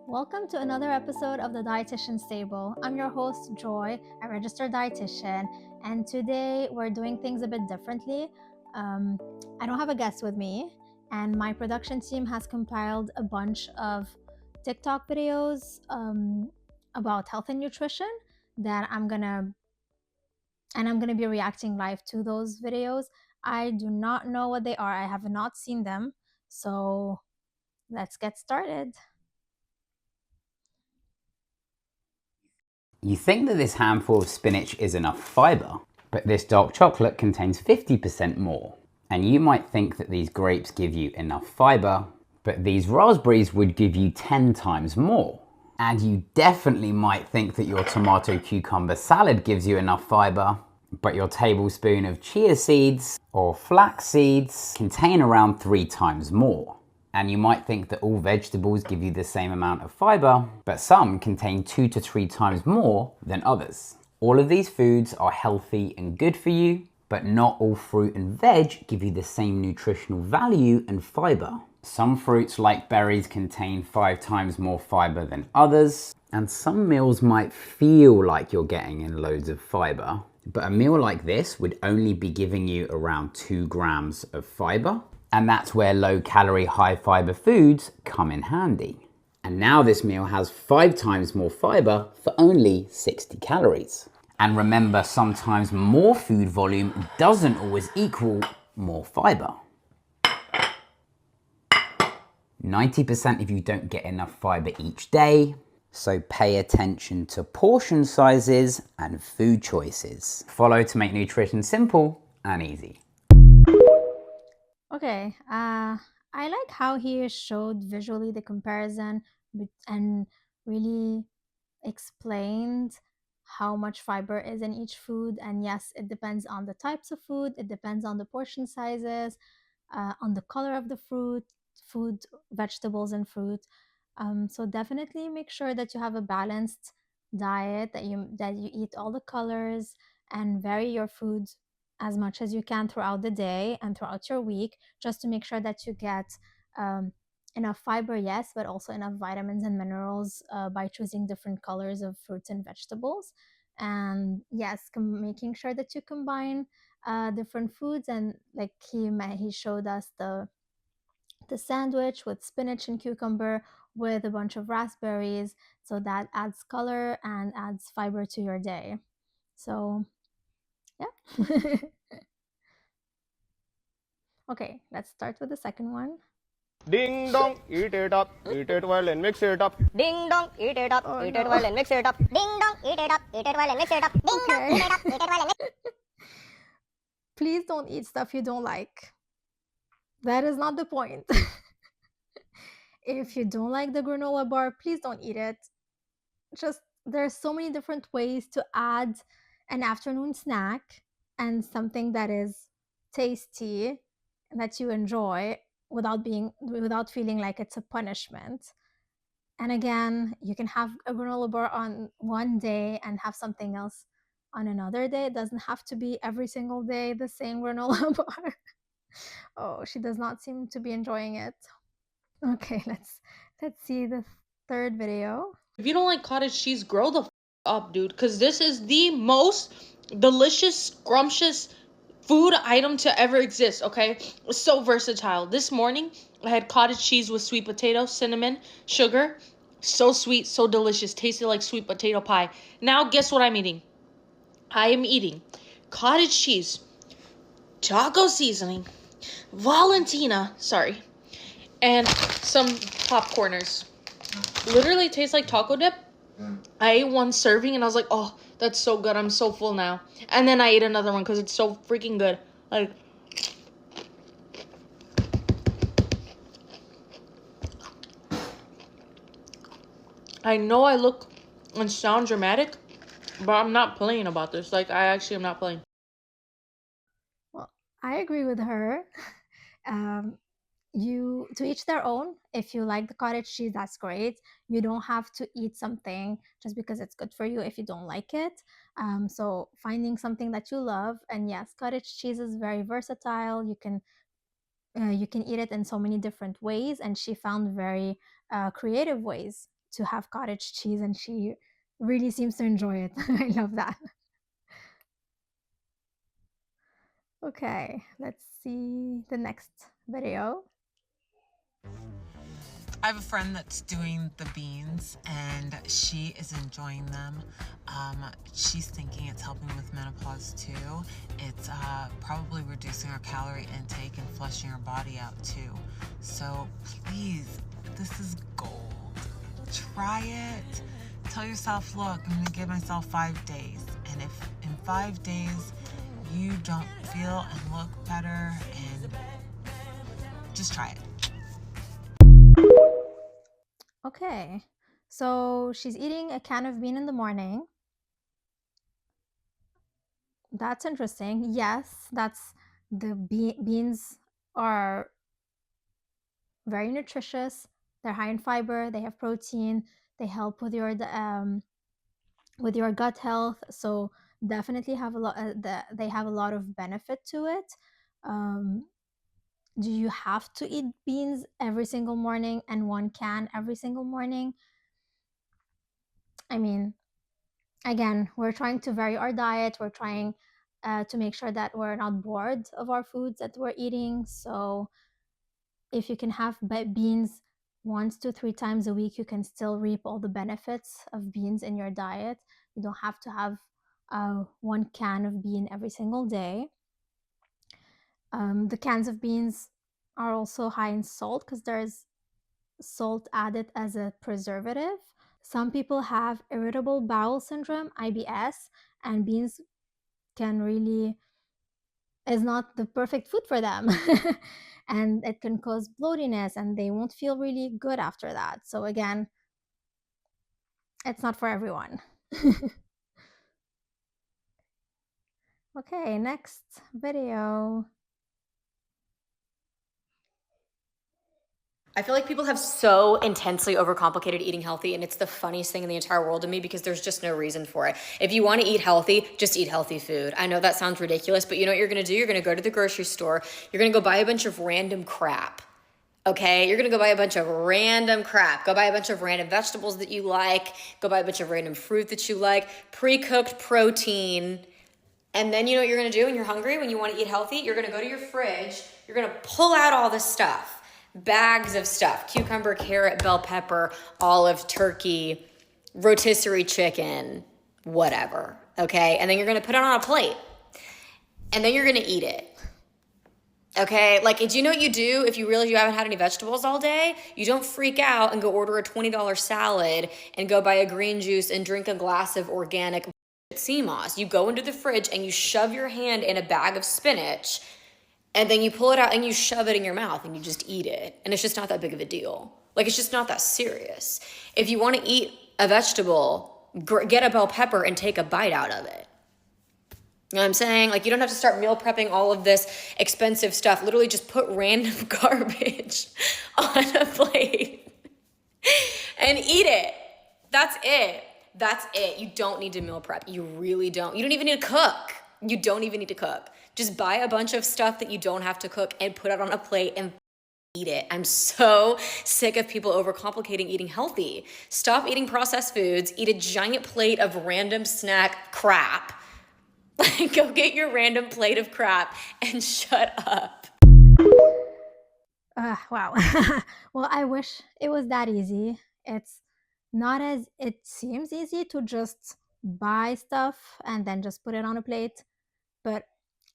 Welcome to another episode of the Dietitian Stable. I'm your host, Joy, a registered dietitian, and today we're doing things a bit differently. I don't have a guest with me, and my production team has compiled a bunch of TikTok videos about health and nutrition that I'm gonna be reacting live to those videos. I do not know what they are. I have not seen them, so let's get started. You think that this handful of spinach is enough fibre, but this dark chocolate contains 50% more. And you might think that these grapes give you enough fibre, but these raspberries would give you 10 times more. And you definitely might think that your tomato cucumber salad gives you enough fibre, but your tablespoon of chia seeds or flax seeds contain around 3 times more. And you might think that all vegetables give you the same amount of fibre, but some contain 2 to 3 times more than others. All of these foods are healthy and good for you, but not all fruit and veg give you the same nutritional value and fibre. Some fruits like berries contain 5 times more fibre than others, and some meals might feel like you're getting in loads of fibre, but a meal like this would only be giving you around 2 grams of fibre. And that's where low calorie, high fibre foods come in handy. And now this meal has 5 times more fibre for only 60 calories. And remember, sometimes more food volume doesn't always equal more fibre. 90% if you don't get enough fibre each day. So pay attention to portion sizes and food choices. Follow to make nutrition simple and easy. Okay, I like how he showed visually the comparison and really explained how much fiber is in each food. And yes, it depends on the types of food, it depends on the portion sizes, on the color of the food, vegetables and fruit. So definitely make sure that you have a balanced diet, that you eat all the colors and vary your foods as much as you can throughout the day and throughout your week, just to make sure that you get enough fiber, yes, but also enough vitamins and minerals by choosing different colors of fruits and vegetables. And yes, making sure that you combine different foods, and like he showed us the sandwich with spinach and cucumber with a bunch of raspberries, so that adds color and adds fiber to your day. So yeah. Okay, let's start with the second one. Ding dong, eat it up, eat it well and mix it up. Ding dong, eat it up, eat it well and mix it up. Ding dong, eat it up, eat it well and mix it up. Ding dong, eat it up, eat it well and mix it up. Please don't eat stuff you don't like. That is not the point. If you don't like the granola bar, please don't eat it. Just there's so many different ways to add an afternoon snack and something that is tasty and that you enjoy without feeling like it's a punishment. And again, you can have a granola bar on one day and have something else on another day. It doesn't have to be every single day the same granola bar. Oh, she does not seem to be enjoying it. Okay, let's see the third video. If you don't like cottage cheese, grow the up, dude, because this is the most delicious, scrumptious food item to ever exist, okay? It's so versatile. This morning, I had cottage cheese with sweet potato, cinnamon, sugar. So sweet, so delicious. Tasted like sweet potato pie. Now, guess what I'm eating? I am eating cottage cheese, taco seasoning, Valentina, and some popcorners. Literally tastes like taco dip. I ate one serving and I was like, oh, that's so good. I'm so full now. And then I ate another one because it's so freaking good. Like, I know I look and sound dramatic, but I'm not playing about this. Like, I actually am not playing. Well, I agree with her. You to each their own. If you like the cottage cheese, that's great. You don't have to eat something just because it's good for you if you don't like it. So finding something that you love, and yes, cottage cheese is very versatile. You can eat it in so many different ways, and she found very creative ways to have cottage cheese, and she really seems to enjoy it. I love that. Okay, let's see the next video. I have a friend that's doing the beans and she is enjoying them. She's thinking it's helping with menopause too. It's probably reducing her calorie intake and flushing her body out too. So please, this is gold. Try it. Tell yourself, look, I'm gonna give myself 5 days. And if in 5 days you don't feel and look better, and just try it. Okay, so she's eating a can of bean in the morning. That's interesting. Yes, that's the beans are very nutritious. They're high in fiber. They have protein. They help with your gut health. So definitely have a lot. They have a lot of benefit to it. Do you have to eat beans every single morning and 1 can every single morning? I mean, again, we're trying to vary our diet. We're trying to make sure that we're not bored of our foods that we're eating. So if you can have beans 1 to 3 times a week, you can still reap all the benefits of beans in your diet. You don't have to have 1 can of bean every single day. The cans of beans are also high in salt because there's salt added as a preservative. Some people have irritable bowel syndrome, IBS, and beans is not the perfect food for them. And it can cause bloatiness and they won't feel really good after that. So again, it's not for everyone. Okay, next video. I feel like people have so intensely overcomplicated eating healthy, and it's the funniest thing in the entire world to me because there's just no reason for it. If you want to eat healthy, just eat healthy food. I know that sounds ridiculous, but you know what you're going to do? You're going to go to the grocery store. You're going to go buy a bunch of random crap. Okay, you're gonna go buy a bunch of random crap. Go buy a bunch of random vegetables that you like. Go buy a bunch of random fruit that you like. Pre-cooked protein. And then you know what you're gonna do when you're hungry, when you wanna eat healthy? You're gonna go to your fridge. You're gonna pull out all this stuff. Bags of stuff. Cucumber, carrot, bell pepper, olive, turkey, rotisserie chicken, whatever. Okay, and then you're gonna put it on a plate. And then you're gonna eat it. Okay, like, do you know what you do if you realize you haven't had any vegetables all day? You don't freak out and go order a $20 salad and go buy a green juice and drink a glass of organic sea moss. You go into the fridge and you shove your hand in a bag of spinach and then you pull it out and you shove it in your mouth and you just eat it. And it's just not that big of a deal. Like, it's just not that serious. If you want to eat a vegetable, get a bell pepper and take a bite out of it. You know what I'm saying? Like, you don't have to start meal prepping all of this expensive stuff. Literally just put random garbage on a plate and eat it. That's it. That's it. You don't need to meal prep. You really don't. You don't even need to cook. You don't even need to cook. Just buy a bunch of stuff that you don't have to cook and put it on a plate and eat it. I'm so sick of people overcomplicating eating healthy. Stop eating processed foods. Eat a giant plate of random snack crap. Go get your random plate of crap and shut up. Wow. Well, I wish it was that easy. It's not as it seems easy to just buy stuff and then just put it on a plate. But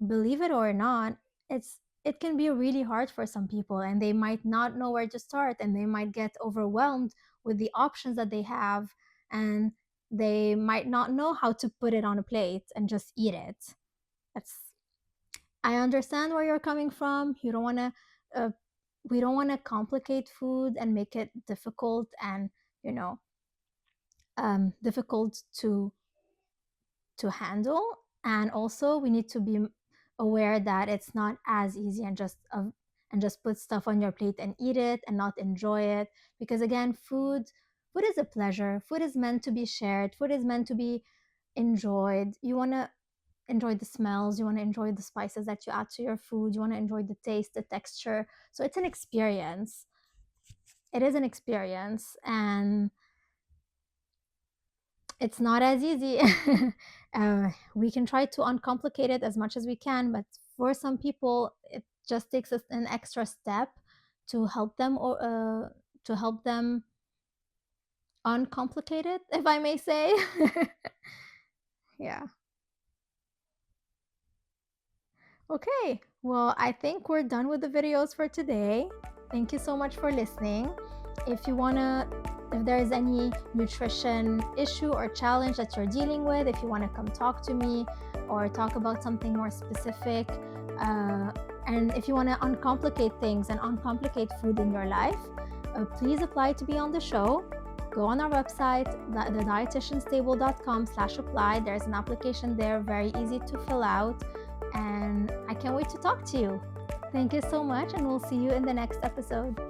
believe it or not, it can be really hard for some people, and they might not know where to start, and they might get overwhelmed with the options that they have, and they might not know how to put it on a plate and just eat it. I understand where you're coming from. You don't want to we don't want to complicate food and make it difficult and difficult to handle. And also we need to be aware that it's not as easy and just put stuff on your plate and eat it and not enjoy it, because again, food is a pleasure. Food is meant to be shared. Food is meant to be enjoyed. You want to enjoy the smells. You want to enjoy the spices that you add to your food. You want to enjoy the taste, the texture. So it's an experience. It is an experience. And it's not as easy. We can try to uncomplicate it as much as we can, but for some people, it just takes an extra step to help them, or to help them uncomplicate it, if I may say. Yeah. Okay, well, I think we're done with the videos for today. Thank you so much for listening. If there is any nutrition issue or challenge that you're dealing with, if you want to come talk to me or talk about something more specific, and if you want to uncomplicate things and uncomplicate food in your life, please apply to be on the show. Go on our website, thedietitianstable.com/apply. There's an application there, very easy to fill out, and I can't wait to talk to you. Thank you so much, and we'll see you in the next episode.